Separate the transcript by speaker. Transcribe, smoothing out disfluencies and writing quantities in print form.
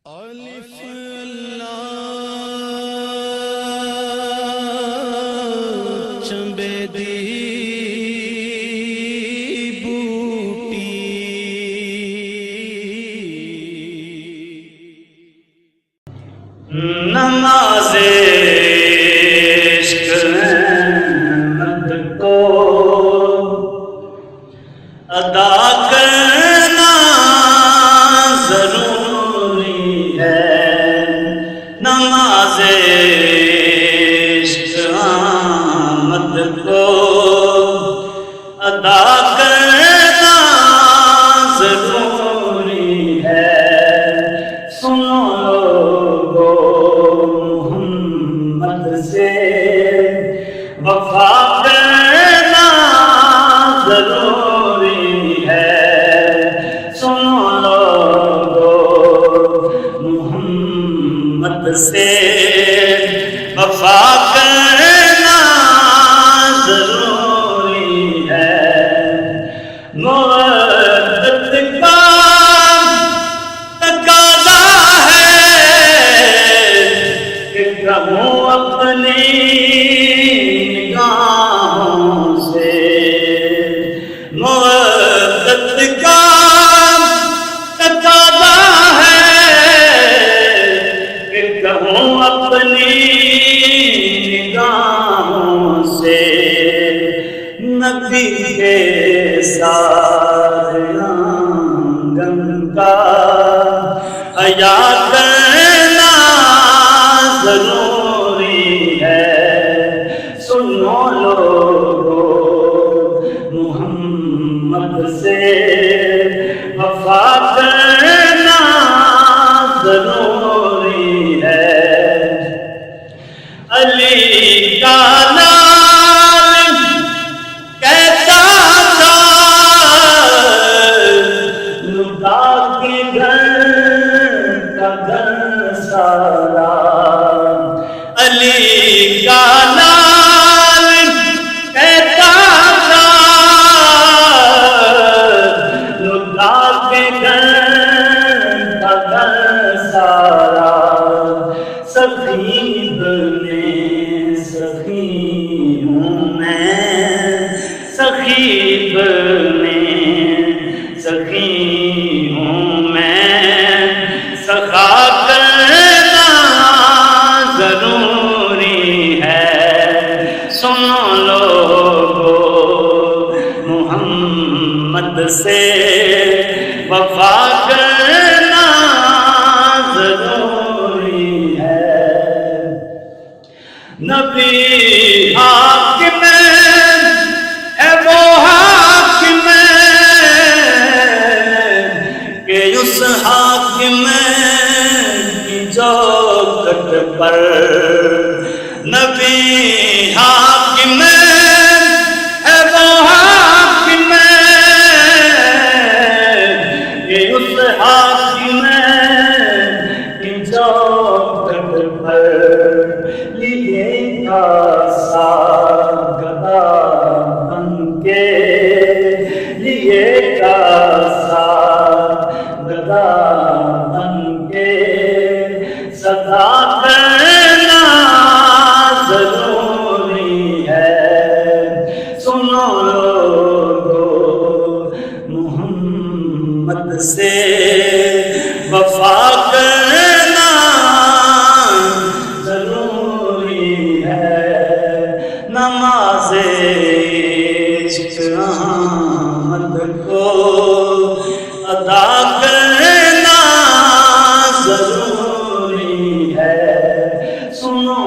Speaker 1: الف لام چنبے دی بوٹی نماز عشق احمد کو ادا کرنا ضروری ہے، نماز عشق احمد کو ادا کرنا ضروری ہے۔ سنو لوگو محمد سے وفا کرنا ضروری ہے، سنو لوگو محمد سے وفا کرنا ضروری ہے۔ محبت کا تقاضا ہے کہ کہوں اپنی نگاہوں سے، محبت کا تقاضا ہے کہ کہوں اپنی نگاہوں سے، نبی کے ساتھ آنگن کا حیا کرنا ضروری ہے۔ سنو لوگو محمد سے وفا کرنا ضروری ہے۔ علی کا نام کہتا تھا لٹا کے گھر کا گھر سارا، علی کا نام کہتا تھا لٹا کے گھر کا گھر سارا۔ سخی بنے سخی ہوں میں، سخی بنے سخی ہوں میں، سخا کرنا ضروری ہے۔ سنو لوگو محمد سے وفا کرنا ضروری ہے۔ نبی حاکم ہے وہ حاکم کہ اس حاکم کی چوکھٹ پر، نبی حاکم ہے وہ حاکم کہ اس حاکم کی چوکھٹ پر لیے کا گدا بن کے، لیے کا گدا بن کے صدا کرنا ضروری ہے۔ سنو لوگو محمد سے وفا کرنا ضروری ہے۔ نماز عشق احمد کو ادا کرنا ضروری ہے۔ سنو